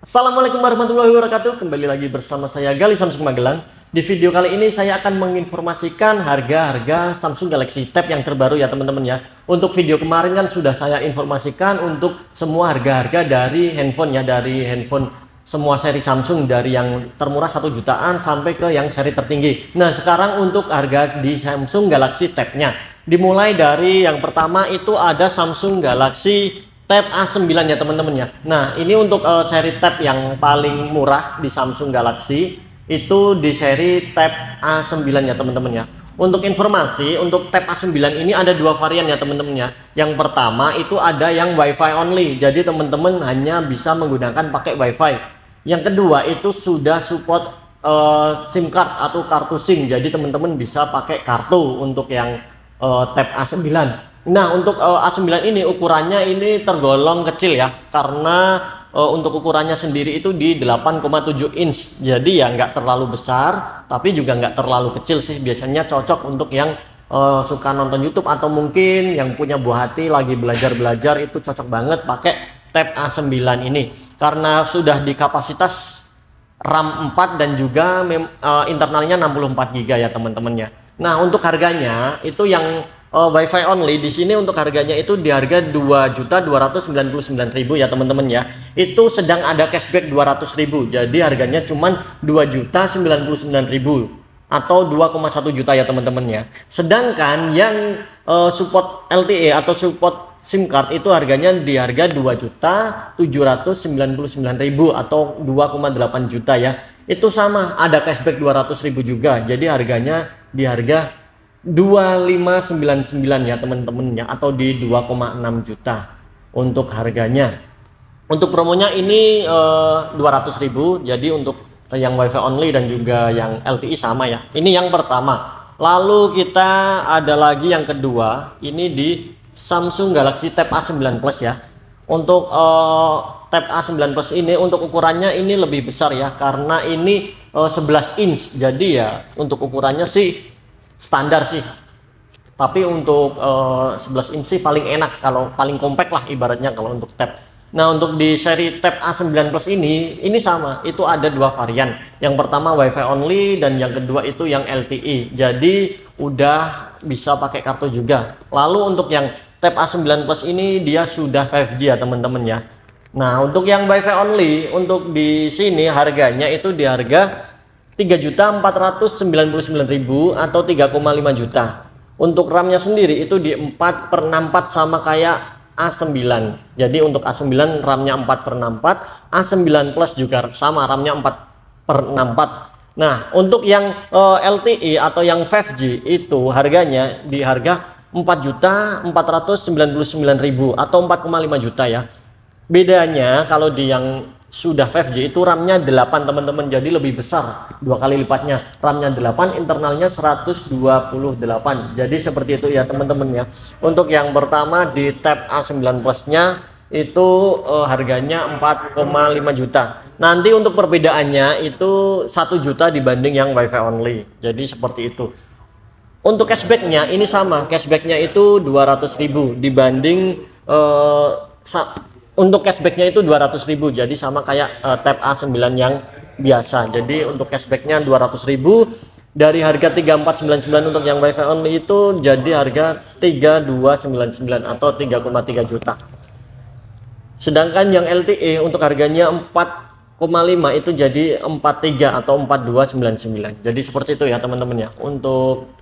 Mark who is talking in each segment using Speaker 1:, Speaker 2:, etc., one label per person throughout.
Speaker 1: Assalamualaikum warahmatullahi wabarakatuh. Kembali lagi bersama saya Gali Samsung Magelang. Di video kali ini saya akan menginformasikan harga-harga Samsung Galaxy Tab yang terbaru ya teman-teman ya. Untuk video kemarin kan sudah saya informasikan untuk semua harga-harga dari handphone ya, dari handphone semua seri Samsung, dari yang termurah 1 jutaan sampai ke yang seri tertinggi. Nah, sekarang untuk harga di Samsung Galaxy Tab-nya. Dimulai dari yang pertama itu ada Samsung Galaxy Tab A9 ya teman-teman ya. Nah, ini untuk seri tab yang paling murah di Samsung Galaxy itu di seri Tab A9 ya teman-teman ya. Untuk informasi, untuk Tab A9 ini ada dua varian ya teman-teman ya. Yang pertama itu ada yang WiFi only. Jadi teman-teman hanya bisa menggunakan pakai WiFi. Yang kedua itu sudah support SIM card atau kartu SIM. Jadi teman-teman bisa pakai kartu untuk yang Tab A9. Nah, untuk A9 ini ukurannya ini tergolong kecil ya, karena untuk ukurannya sendiri itu di 8,7 inch. Jadi ya nggak terlalu besar, tapi juga nggak terlalu kecil sih. Biasanya cocok untuk yang suka nonton YouTube atau mungkin yang punya buah hati lagi belajar-belajar, itu cocok banget pakai Tab A9 ini. Karena sudah di kapasitas RAM 4 dan juga internalnya 64 GB ya teman-teman ya. Nah, untuk harganya itu yang WiFi only di sini untuk harganya itu di harga 2.299.000 ya teman-teman ya. Itu sedang ada cashback 200.000. Jadi harganya cuman 2.099.000 atau 2,1 juta ya teman-teman ya. Sedangkan yang support LTE atau support SIM card itu harganya di harga 2.799.000 atau 2,8 juta ya. Itu sama ada cashback 200.000 juga. Jadi harganya di harga 2599 ya teman-teman ya, atau di 2,6 juta untuk harganya. Untuk promonya ini 200.000. Jadi untuk yang WiFi only dan juga yang LTE sama ya. Ini yang pertama. Lalu kita ada lagi yang kedua, ini di Samsung Galaxy Tab A9 Plus ya. Untuk Tab A9 Plus ini untuk ukurannya ini lebih besar ya, karena ini 11 inch. Jadi ya untuk ukurannya sih standar sih, tapi untuk 11 inch sih paling enak, kalau paling compact lah ibaratnya kalau untuk tab. Nah, untuk di seri Tab A9 Plus ini sama, itu ada dua varian. Yang pertama WiFi only dan yang kedua itu yang LTE. Jadi udah bisa pakai kartu juga. Lalu untuk yang Tab A9 Plus ini dia sudah 5G ya teman-teman ya. Nah, untuk yang WiFi only untuk di sini harganya itu di harga 3.499.000 atau 3,5 juta. Untuk RAM-nya sendiri itu di 4/64 sama kayak A9. Jadi untuk A9 RAM-nya 4/64, A9 Plus juga sama RAM-nya 4/64. Nah, untuk yang LTE atau yang 5G itu harganya di harga 4.499.000 atau 4,5 juta ya. Bedanya kalau di yang sudah 5G itu RAM-nya 8 teman-teman, jadi lebih besar, 2 kali lipatnya. RAM-nya 8, internalnya 128. Jadi seperti itu ya teman-teman ya. Untuk yang pertama di Tab A9 Plus-nya itu harganya 4,5 juta. Nanti untuk perbedaannya itu 1 juta dibanding yang WiFi only. Jadi seperti itu. Untuk cashbacknya ini sama, cashbacknya itu 200.000 dibanding untuk cashbacknya itu 200.000, jadi sama kayak Tab A9 yang biasa. Jadi untuk cashbacknya 200.000 dari harga 3.499 untuk yang WiFi only itu jadi harga 3.299 atau 3,3 juta. Sedangkan yang LTE untuk harganya 4,5 itu jadi 43 atau 4299. Jadi seperti itu ya teman-teman ya untuk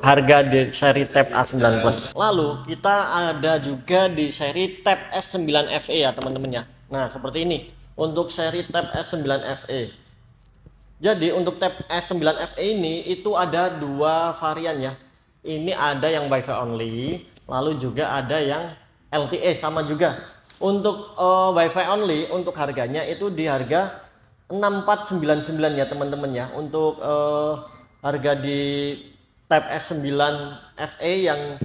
Speaker 1: harga di seri Tab A9 Plus. Lalu kita ada juga di seri Tab S9 FE ya teman-teman ya. Nah, seperti ini untuk seri Tab S9 FE. Jadi untuk Tab S9 FE ini itu ada dua varian ya. Ini ada yang WiFi only, lalu juga ada yang LTE sama juga. Untuk WiFi only untuk harganya itu di harga 6499 ya teman-teman ya. Untuk harga di Tab S9 FE yang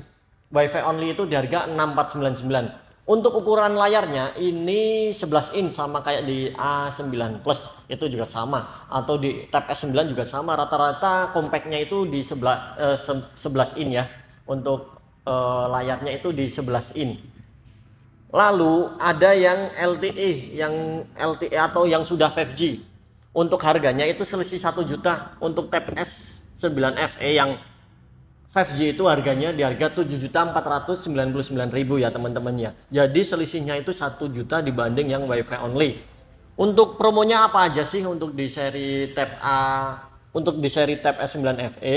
Speaker 1: WiFi only itu di harga 6499. Untuk ukuran layarnya ini 11 inch sama kayak di A9 Plus, itu juga sama, atau di Tab S9 juga sama. Rata-rata compactnya itu di 11 inch ya. Untuk layarnya itu di 11 inch. Lalu ada yang LTE, atau yang sudah 5G. Untuk harganya itu selisih 1 juta. Untuk Tab S9 FE yang 5G itu harganya di harga 7.499.000 ya teman-teman ya. Jadi selisihnya itu 1 juta dibanding yang WiFi only. Untuk promonya apa aja sih untuk di seri Tab untuk di seri Tab S9 FE?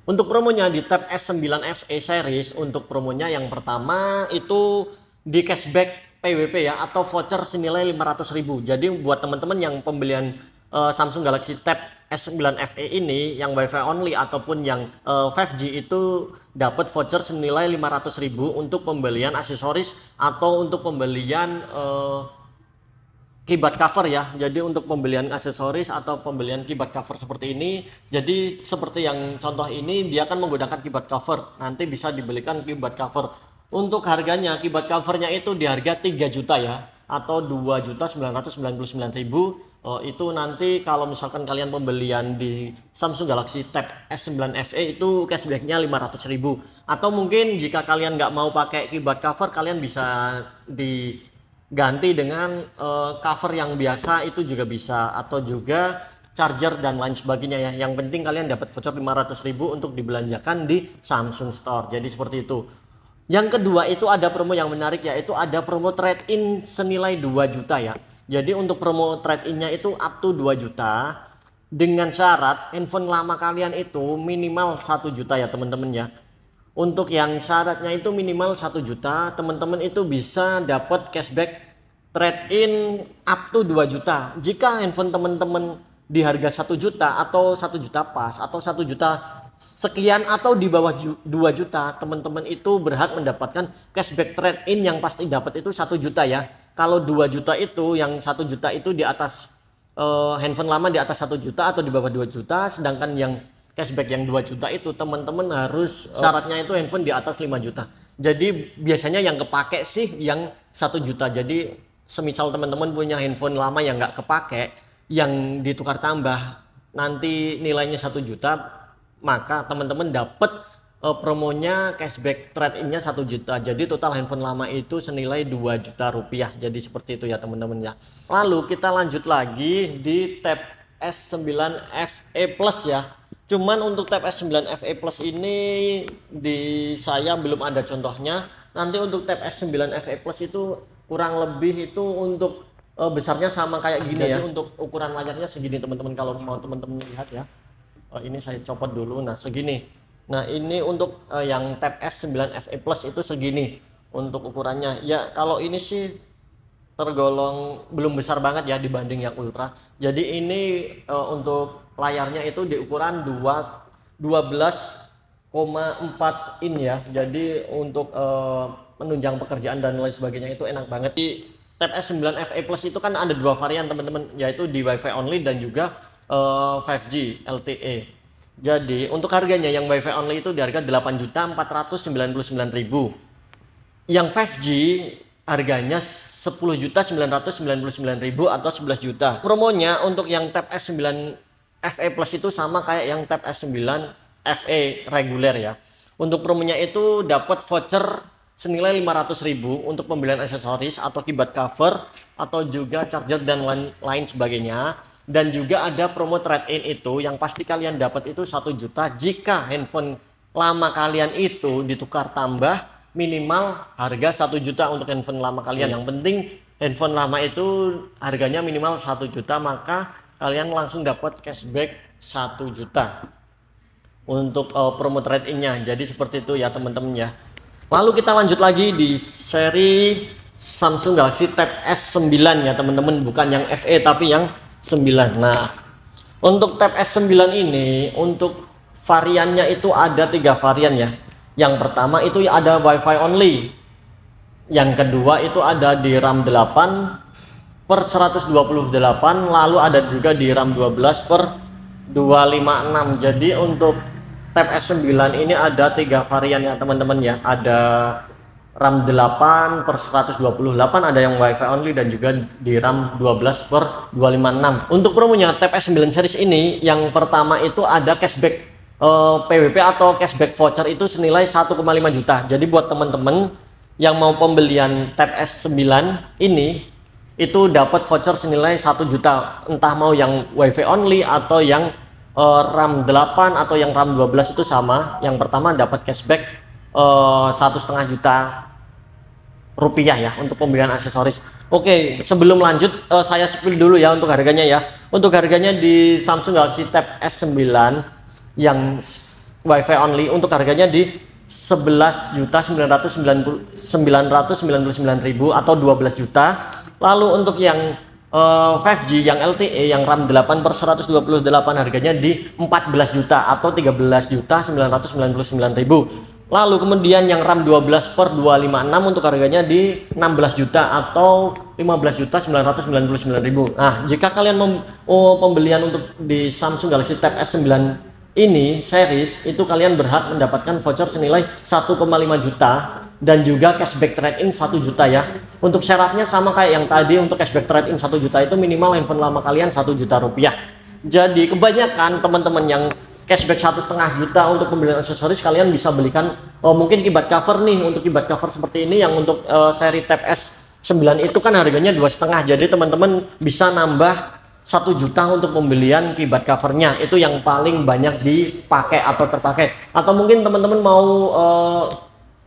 Speaker 1: Untuk promonya di Tab S9 FE series, untuk promonya yang pertama itu di cashback PWP ya, atau voucher senilai 500.000. Jadi buat teman-teman yang pembelian Samsung Galaxy Tab S9 FE ini yang WiFi only ataupun yang 5G itu dapat voucher senilai 500.000 untuk pembelian aksesoris atau untuk pembelian keyboard cover ya. Jadi untuk pembelian aksesoris atau pembelian keyboard cover seperti ini, jadi seperti yang contoh ini dia akan menggunakan keyboard cover, nanti bisa dibelikan keyboard cover. Untuk harganya keyboard covernya itu di harga 3 juta ya, atau 2.999.000. Itu nanti kalau misalkan kalian pembelian di Samsung Galaxy Tab S9 FE itu cashbacknya 500.000. Atau mungkin jika kalian nggak mau pakai keyboard cover, kalian bisa diganti dengan cover yang biasa, itu juga bisa, atau juga charger dan lain sebagainya ya. Yang penting kalian dapat voucher 500.000 untuk dibelanjakan di Samsung Store. Jadi seperti itu. Yang kedua itu ada promo yang menarik, yaitu ada promo trade-in senilai 2 juta ya. Jadi untuk promo trade-innya itu up to 2 juta dengan syarat handphone lama kalian itu minimal 1 juta ya teman-teman ya. Untuk yang syaratnya itu minimal 1 juta, teman-teman itu bisa dapat cashback trade-in up to 2 juta. Jika handphone teman-teman di harga 1 juta atau 1 juta pas atau 1 juta sekian atau di bawah 2 juta, teman-teman itu berhak mendapatkan cashback trade-in yang pasti dapat itu 1 juta ya. Kalau 2 juta itu, yang 1 juta itu di atas handphone lama di atas 1 juta atau di bawah 2 juta, sedangkan yang cashback yang 2 juta itu teman-teman harus syaratnya itu handphone di atas 5 juta. Jadi biasanya yang kepake sih yang 1 juta. Jadi semisal teman-teman punya handphone lama yang nggak kepake, yang ditukar tambah nanti nilainya 1 juta, maka teman-teman dapat promonya cashback trade-innya 1 juta. Jadi total handphone lama itu senilai 2 juta rupiah. Jadi seperti itu ya teman-teman ya. Lalu kita lanjut lagi di Tab S9 FE Plus ya. Cuman untuk Tab S9 FE Plus ini di saya belum ada contohnya. Nanti untuk Tab S9 FE Plus itu kurang lebih itu untuk besarnya sama kayak gini ya. Untuk ukuran layarnya segini teman-teman, kalau mau teman-teman lihat ya. Ini saya copot dulu. Nah segini. Nah ini untuk yang Tab S9 FE Plus itu segini untuk ukurannya ya. Kalau ini sih tergolong belum besar banget ya dibanding yang Ultra. Jadi ini untuk layarnya itu di ukuran 12,4 in ya. Jadi untuk menunjang pekerjaan dan lain sebagainya itu enak banget. Di Tab S9 FE Plus itu kan ada 2 varian teman-teman, yaitu di WiFi only dan juga 5G LTE. Jadi untuk harganya yang WiFi only itu di harga 8.499.000. Yang 5G harganya 10.999.000 atau 11 juta. Promonya untuk yang Tab S9 FE Plus itu sama kayak yang Tab S9 FE reguler ya. Untuk promonya itu dapat voucher senilai 500.000 untuk pembelian aksesoris atau keyboard cover atau juga charger dan lain sebagainya. Dan juga ada promo trade-in itu yang pasti kalian dapat itu 1 juta jika handphone lama kalian itu ditukar tambah minimal harga 1 juta untuk handphone lama kalian. Yang penting handphone lama itu harganya minimal 1 juta, maka kalian langsung dapat cashback 1 juta untuk promo trade-in-nya. Jadi seperti itu ya teman-teman ya. Lalu kita lanjut lagi di seri Samsung Galaxy Tab S9 ya teman-teman, bukan yang FE tapi yang 9. Nah, untuk Tab S9 ini untuk variannya itu ada 3 varian ya. Yang pertama itu ada WiFi only. Yang kedua itu ada di RAM 8/128, lalu ada juga di RAM 12/256. Jadi untuk Tab S9 ini ada 3 varian ya teman-teman ya. Ada RAM 8/128, ada yang WiFi only dan juga di RAM 12/256. Untuk promonya Tab S9 series ini yang pertama itu ada cashback PWP atau cashback voucher itu senilai 1,5 juta. Jadi buat teman-teman yang mau pembelian Tab S9 ini itu dapat voucher senilai 1 juta, entah mau yang WiFi only atau yang RAM 8 atau yang RAM 12 itu sama. Yang pertama dapat cashback 1,5 juta rupiah ya untuk pembelian aksesoris. Oke, sebelum lanjut saya spill dulu ya untuk harganya ya. Untuk harganya di Samsung Galaxy Tab S9 yang WiFi only, untuk harganya di 11.999.000 atau 12 juta. Lalu untuk yang 5G yang LTE yang RAM 8/128 harganya di 14 juta atau 13.999.000. Lalu kemudian yang RAM 12/256 untuk harganya di 16 juta atau 15.999.000. Nah, jika kalian pembelian untuk di Samsung Galaxy Tab S9 ini series, itu kalian berhak mendapatkan voucher senilai 1,5 juta dan juga cashback trade-in 1 juta ya. Untuk syaratnya sama kayak yang tadi, untuk cashback trade-in 1 juta itu minimal handphone lama kalian 1 juta rupiah. Jadi kebanyakan teman-teman yang cashback 1,5 juta untuk pembelian aksesoris, kalian bisa belikan mungkin keyboard cover nih. Untuk keyboard cover seperti ini yang untuk seri Tab S9 itu kan harganya 2,5, jadi teman-teman bisa nambah 1 juta untuk pembelian keyboard covernya. Itu yang paling banyak dipakai atau terpakai. Atau mungkin teman-teman mau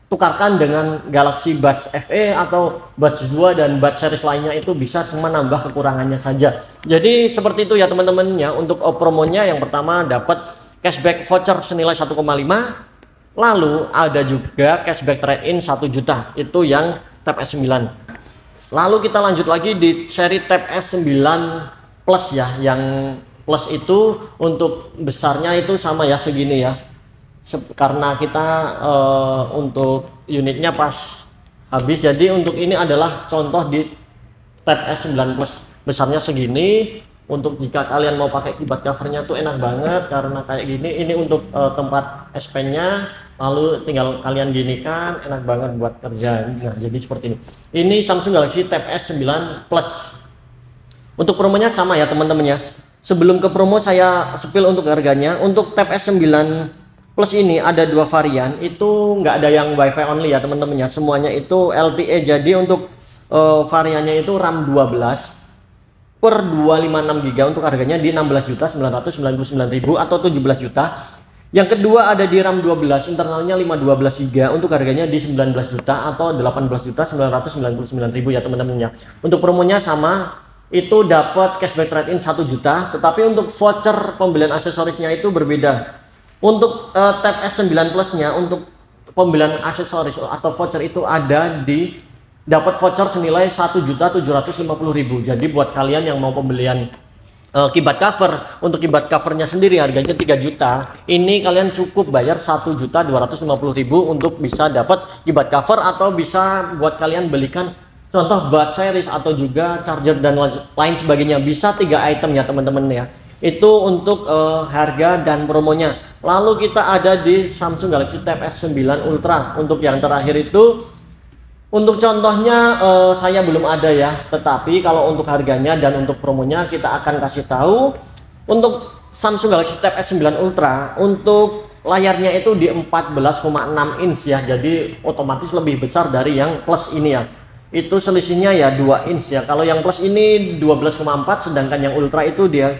Speaker 1: tukarkan dengan Galaxy Buds FE atau Buds 2 dan Buds series lainnya, itu bisa, cuma nambah kekurangannya saja. Jadi seperti itu ya teman-teman ya. Untuk promonya yang pertama dapat cashback voucher senilai 1,5, lalu ada juga cashback trade-in 1 juta, itu yang Tab S9. Lalu kita lanjut lagi di seri Tab S9 Plus ya. Yang Plus itu untuk besarnya itu sama ya, segini ya. Karena kita untuk unitnya pas habis, jadi untuk ini adalah contoh di Tab S9 Plus, besarnya segini. Untuk jika kalian mau pakai keyboard covernya tuh enak banget karena kayak gini. Ini untuk tempat S Pen nya, lalu tinggal kalian gini kan, enak banget buat kerja. Nah, jadi seperti ini. Ini Samsung Galaxy Tab S9 Plus. Untuk promonya sama ya teman-teman ya. Sebelum ke promo saya spill untuk harganya. Untuk Tab S9 Plus ini ada dua varian, itu nggak ada yang WiFi only ya teman-teman ya, semuanya itu LTE. Jadi untuk variannya itu RAM 12/256 GB untuk harganya di 16.999.000 atau 17 juta. Yang kedua ada di RAM 12, internalnya 512 GB untuk harganya di 19 juta atau 18.999.000 ya teman-teman ya. Untuk promonya sama, itu dapat cashback trade-in 1 juta, tetapi untuk voucher pembelian aksesorisnya itu berbeda. Untuk Tab S9 Plus-nya untuk pembelian aksesoris atau voucher itu ada di dapat voucher senilai 1.750.000. Jadi buat kalian yang mau pembelian keyboard cover, untuk keyboard covernya sendiri harganya 3 juta. Ini kalian cukup bayar 1.250.000 untuk bisa dapat keyboard cover, atau bisa buat kalian belikan contoh Buds series atau juga charger dan lain sebagainya. Bisa 3 item ya teman-teman ya. Itu untuk harga dan promonya. Lalu kita ada di Samsung Galaxy Tab S9 Ultra. Untuk yang terakhir itu, untuk contohnya saya belum ada ya, tetapi kalau untuk harganya dan untuk promonya kita akan kasih tahu. Untuk Samsung Galaxy Tab S9 Ultra, untuk layarnya itu di 14,6 inch ya, jadi otomatis lebih besar dari yang Plus ini ya. Itu selisihnya ya 2 inch ya. Kalau yang Plus ini 12,4, sedangkan yang Ultra itu dia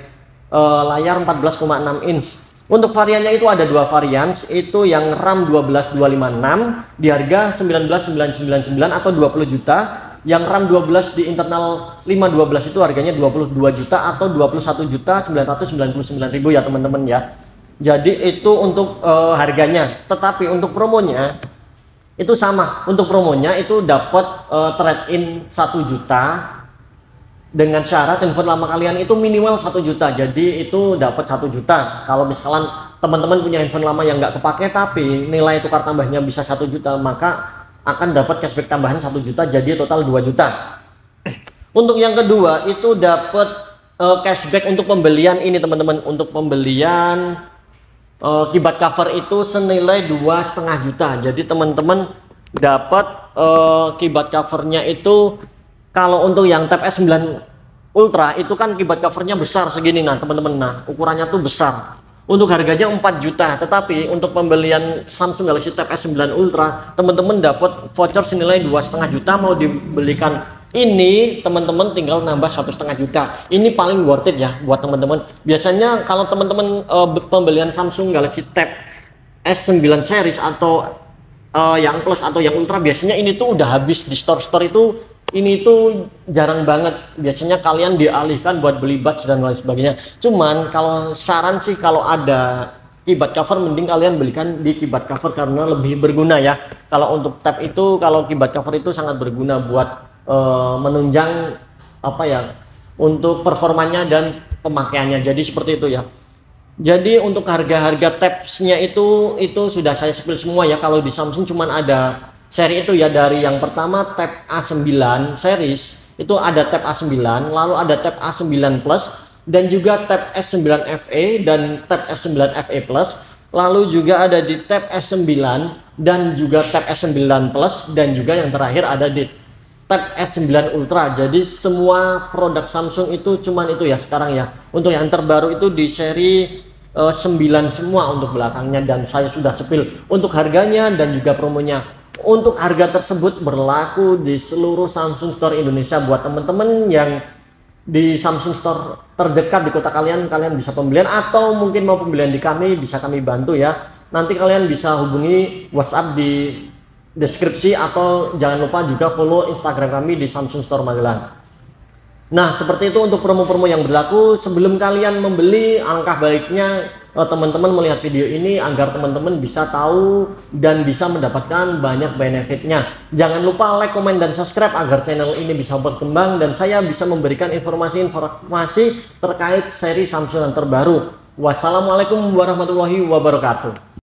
Speaker 1: layar 14,6 inch. Untuk variannya itu ada 2 varian, itu yang RAM 12/256 di harga 19.999 atau 20 juta. Yang RAM 12 di internal 512 itu harganya 22 juta atau 21.999.000 ya teman-teman ya. Jadi itu untuk harganya. Tetapi untuk promonya itu sama. Untuk promonya itu dapat trade-in 1 juta dengan syarat handphone lama kalian itu minimal 1 juta. Jadi itu dapat 1 juta. Kalau misalkan teman-teman punya handphone lama yang nggak kepake tapi nilai tukar tambahnya bisa 1 juta, maka akan dapat cashback tambahan 1 juta, jadi total 2 juta. Untuk yang kedua itu dapat cashback untuk pembelian ini teman-teman. Untuk pembelian keyboard cover itu senilai 2,5 juta. Jadi teman-teman dapat keyboard covernya itu, kalau untuk yang Tab S9 Ultra itu kan keyboard covernya besar segini nah teman-teman. Nah ukurannya tuh besar. Untuk harganya 4 juta, tetapi untuk pembelian Samsung Galaxy Tab S9 Ultra, teman-teman dapat voucher senilai 2,5 juta. Mau dibelikan ini, teman-teman tinggal nambah 1,5 juta. Ini paling worth it ya buat teman-teman. Biasanya kalau teman-teman pembelian Samsung Galaxy Tab S9 series atau yang Plus atau yang Ultra, biasanya ini tuh udah habis di store-store itu. Ini tuh jarang banget, biasanya kalian dialihkan buat beli buds dan lain sebagainya. Cuman kalau saran sih, kalau ada keyboard cover mending kalian belikan di keyboard cover karena lebih berguna ya. Kalau untuk tab itu, kalau keyboard cover itu sangat berguna buat menunjang apa ya, untuk performanya dan pemakaiannya. Jadi seperti itu ya. Jadi untuk harga-harga tabsnya itu sudah saya spill semua ya. Kalau di Samsung cuman ada seri itu ya, dari yang pertama Tab A9 series itu ada Tab A9, lalu ada Tab A9 Plus, dan juga Tab S9 FE dan Tab S9 FE Plus, lalu juga ada di Tab S9 dan juga Tab S9 Plus, dan juga yang terakhir ada di Tab S9 Ultra. Jadi semua produk Samsung itu cuman itu ya sekarang ya. Untuk yang terbaru itu di seri 9 semua untuk belakangnya, dan saya sudah sepil untuk harganya dan juga promonya. Untuk harga tersebut berlaku di seluruh Samsung Store Indonesia. Buat teman-teman yang di Samsung Store terdekat di kota kalian bisa pembelian, atau mungkin mau pembelian di kami, bisa kami bantu ya. Nanti kalian bisa hubungi WhatsApp di deskripsi, atau jangan lupa juga follow Instagram kami di Samsung Store Magelang. Nah, seperti itu untuk promo-promo yang berlaku. Sebelum kalian membeli, alangkah baiknya teman-teman melihat video ini agar teman-teman bisa tahu dan bisa mendapatkan banyak benefitnya. Jangan lupa like, komen, dan subscribe agar channel ini bisa berkembang dan saya bisa memberikan informasi-informasi terkait seri Samsung yang terbaru. Wassalamualaikum warahmatullahi wabarakatuh.